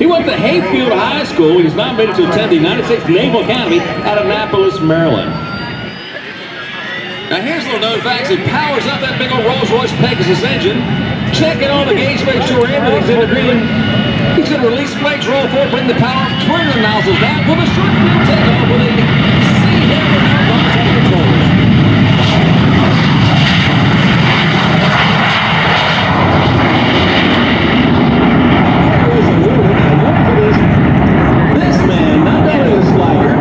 He went to Hayfield High School. He was nominated to attend the 96th Naval Academy at Annapolis, Maryland. Now here's a little known fact. It powers up that big old Rolls-Royce Pegasus engine. Check it on the gauge, make sure everything's in agreement. He's going to release brakes, roll forward, bring the power, turn the nozzles down, put a short field takeoff with a Sea Harrier now on the controls. This man, not only is flyer,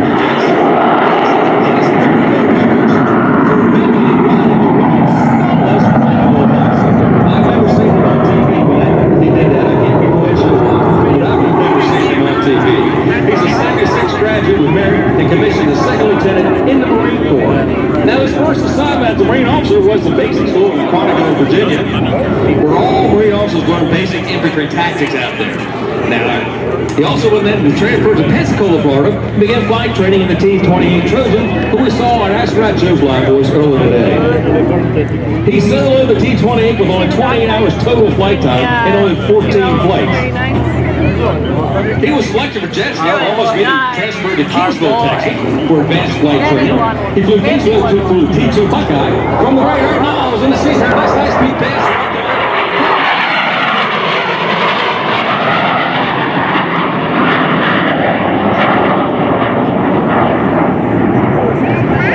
was the basic school in Quantico, Virginia, where all Marine officers learn basic infantry tactics out there. Now, he also went then to transfer to Pensacola, Florida, and began flight training in the T-28 Trojan, who we saw on Astronaut Joe Fly Boys earlier today. He soloed the T-28 with only 28 hours total flight time and only 14 flights. He was selected for jet ski, almost getting transferred to Kingsville, Texas, for advanced flight training. He flew Kingsville to T2 Buckeye from the great Art Nalls in the Sea Harrier high-speed pass.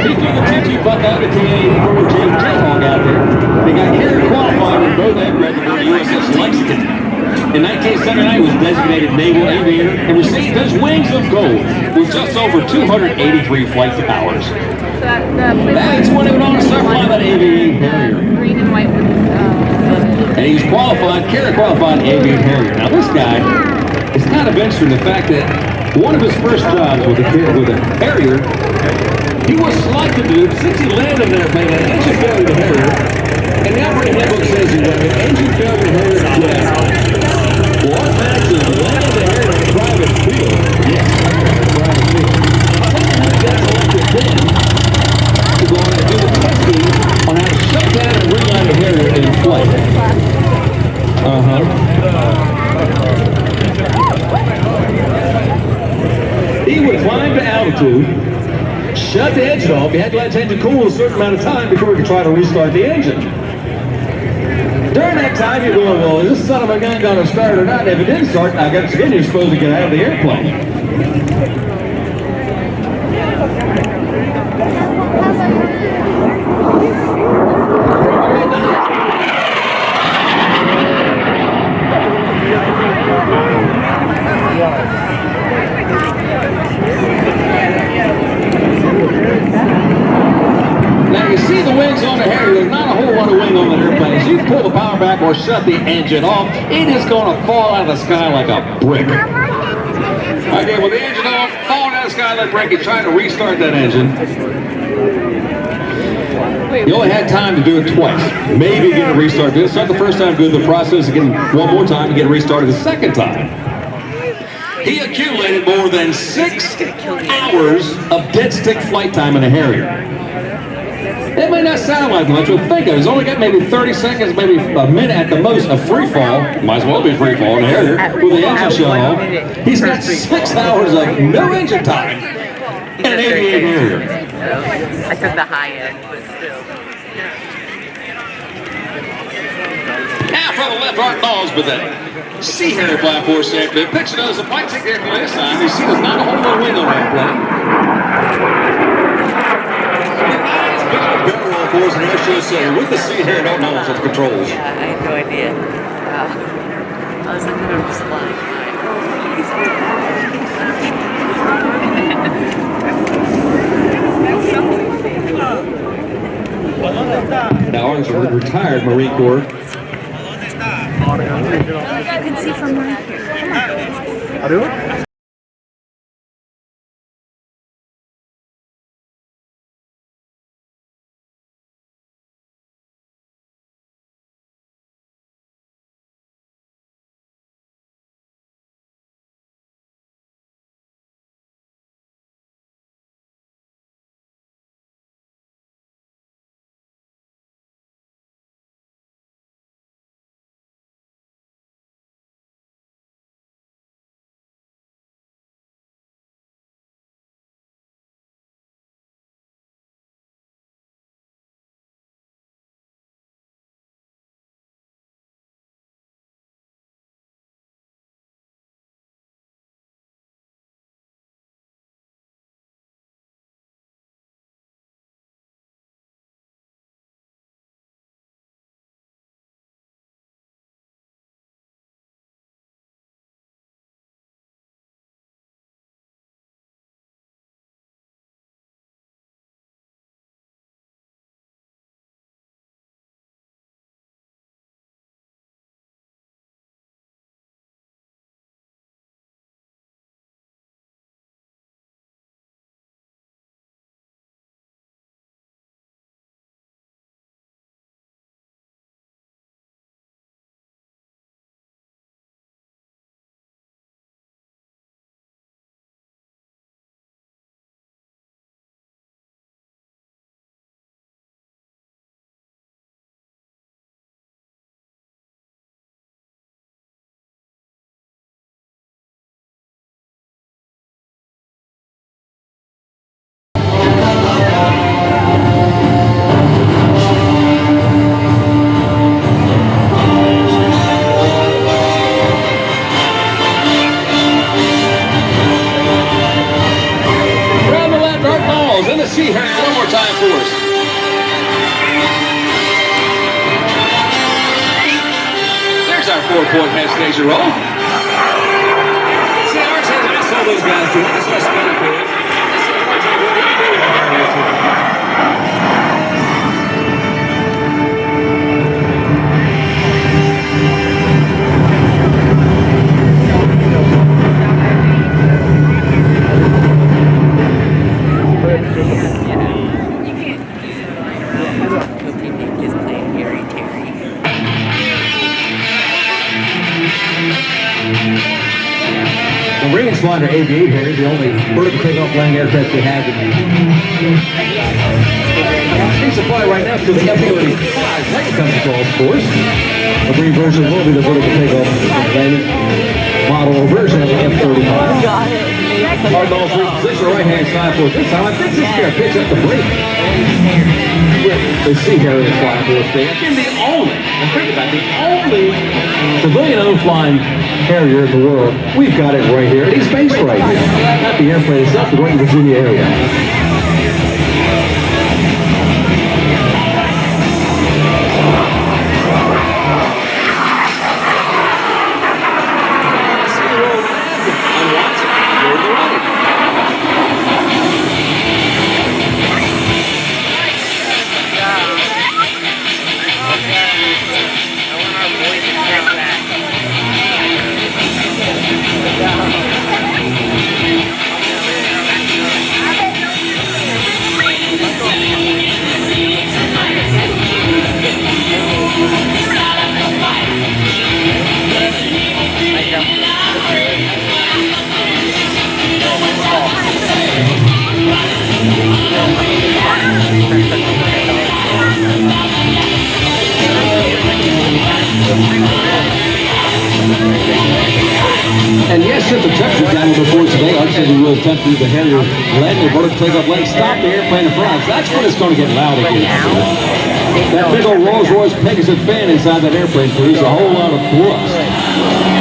He flew the T2 Buckeye to T-84 James Jayhawk out there. They got carrier qualified with both aircraft aboard the USS Lexington. In 1979, he was designated Naval Aviator and received his wings of gold with just over 283 flight hours. That's when he went on to start flying that Aviator Harrier. Green and white with and he's qualified, carrier qualified Aviator Harrier. Now this guy is kind of interesting, the fact that one of his first jobs with a Harrier, he was selected to do, since he landed there, made an engine failure to Harrier, and the operating handbook says he had an engine failure to Harrier jet. Well, automatically landed the Harrier in a private field. Yes, private field. I'll tell you how he got selected then to go on and do the testing on how to shut down and reline the Harrier in flight. He would climb to altitude, shut the engine off. He had to let the engine cool a certain amount of time before he could try to restart the engine. During that time, you're going, well, is this son of a gun going to start or not? And if it didn't start, I guess again, you're supposed to get out of the airplane. Now you see the wings on the Harrier, there's not a whole lot of wing on the airplane. As you pull the power back or shut the engine off, it is going to fall out of the sky like a brick. Okay, with the engine off, falling out of the sky like a brick, you're trying to restart that engine. You only had time to do it twice. Maybe get it restarted. This is not the first time, go through the process again one more time to get it restarted the second time. He accumulated more than 6 hours of dead stick flight time in a Harrier. It may not sound like much, but think of it. He's only got maybe 30 seconds, maybe a minute at the most of free fall. Might as well be free fall in a Harrier with the engine shut off. He's got 6 hours of no engine time in an Aviator Harrier. I took the high end, but still. Now from the left, Art Nalls with that Sea Harrier flying force airplane. Picture those, the flight ticket airplane this time. You see there's not a whole lot of wind on that plane. Force and Airshow Center with the Sea Harrier and Art Nalls at the controls. Yeah, I had no idea. Wow. I was like, I'm just flying high. Now Art's a retired Marine Corps. You can see from right here. Airport destination roll. See, Art says I saw those guys do it. I saw Scotty do it. I saw Art do it. What do you do with Harrier too? The Range Finder Aviator here is the only vertical takeoff landing aircraft they have in the supply right now to the F-35 Titan comes across, of course. The green version will be the vertical takeoff landing model or version of the F-35. Art Nalls reposition right-hand side for this time. I think this is going to pitch up the brake. The Sea Harrier flying for us there. Again, the only, and think about it, the only civilian-owned flying Harrier in the world. We've got it right here. And he's based right here. Not the airplane itself, the West Virginia area. And yes, since the temperature down before today, Art said we will attempt to do the Harrier landing, vertical takeoff landing, stop the airplane in front of us. That's when it's going to get loud again. That big old Rolls-Royce Pegasus fan inside that airplane produces a whole lot of thrust.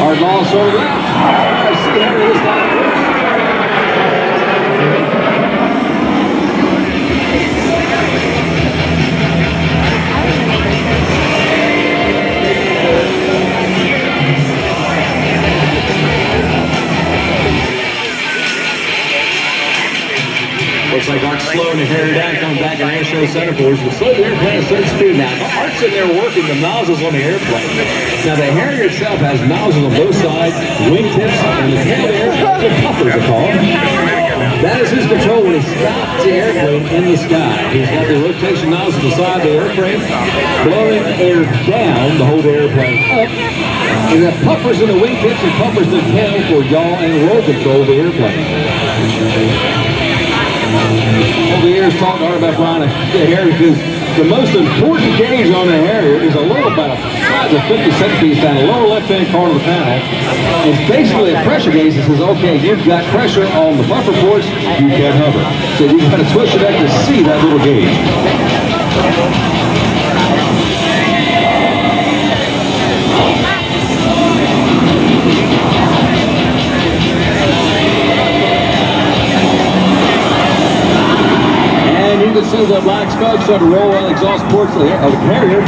Art Nalls sort of Sea Harrier this time. Looks like Art's slowing the Harrier down, coming back in airshow center for us. We'll slow the airplane at a certain speed now. Art's in there working the nozzles on the airplane. Now the Harrier itself has nozzles on both sides, wingtips, and the tail there, the puffers are called. That is his control when he stops the airplane in the sky. He's got the rotation nozzle on the side of the airplane, blowing air down to hold the airplane up. And the puffers in the wingtips and puffers in the tail for yaw and roll control of the airplane. Over the years, talking to Art about flying the Harrier because the most important gauge on the Harrier is a little about a size of 50 centimeters down the lower left-hand corner of the panel. It's basically a pressure gauge that says, okay, you've got pressure on the buffer ports, you can hover. So you've got to twist your neck to see that little gauge. You can see the black smoke start to roll on the exhaust ports of the Harrier.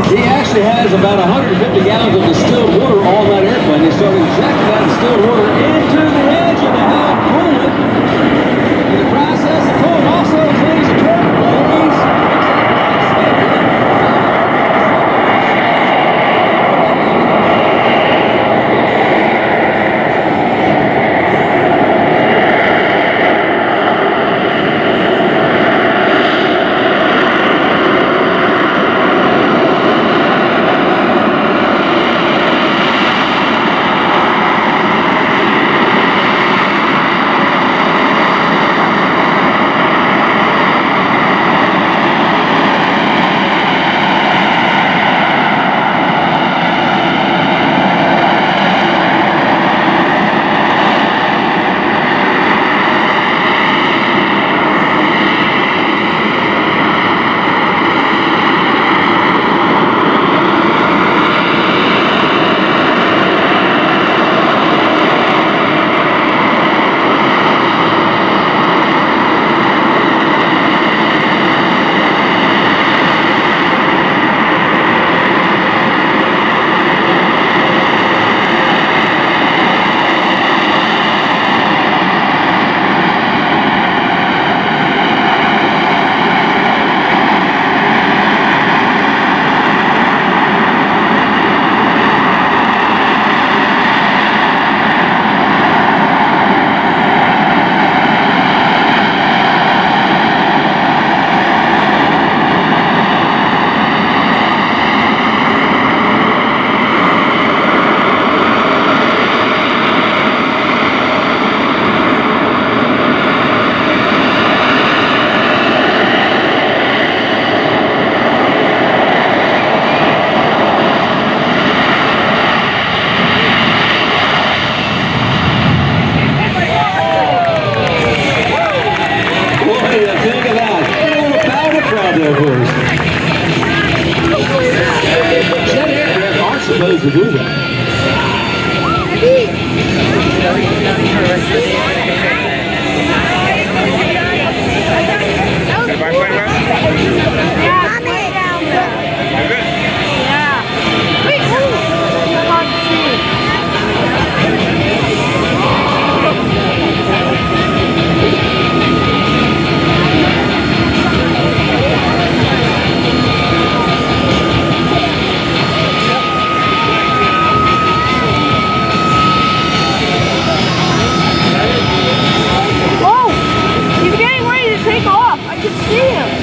He actually has about 150 gallons of distilled water on that airplane. He started injecting that distilled water into the edge of the helm coolant. In the process, the coolant also cleans the turbine blades. Oh, he's getting ready to take off. I can see him.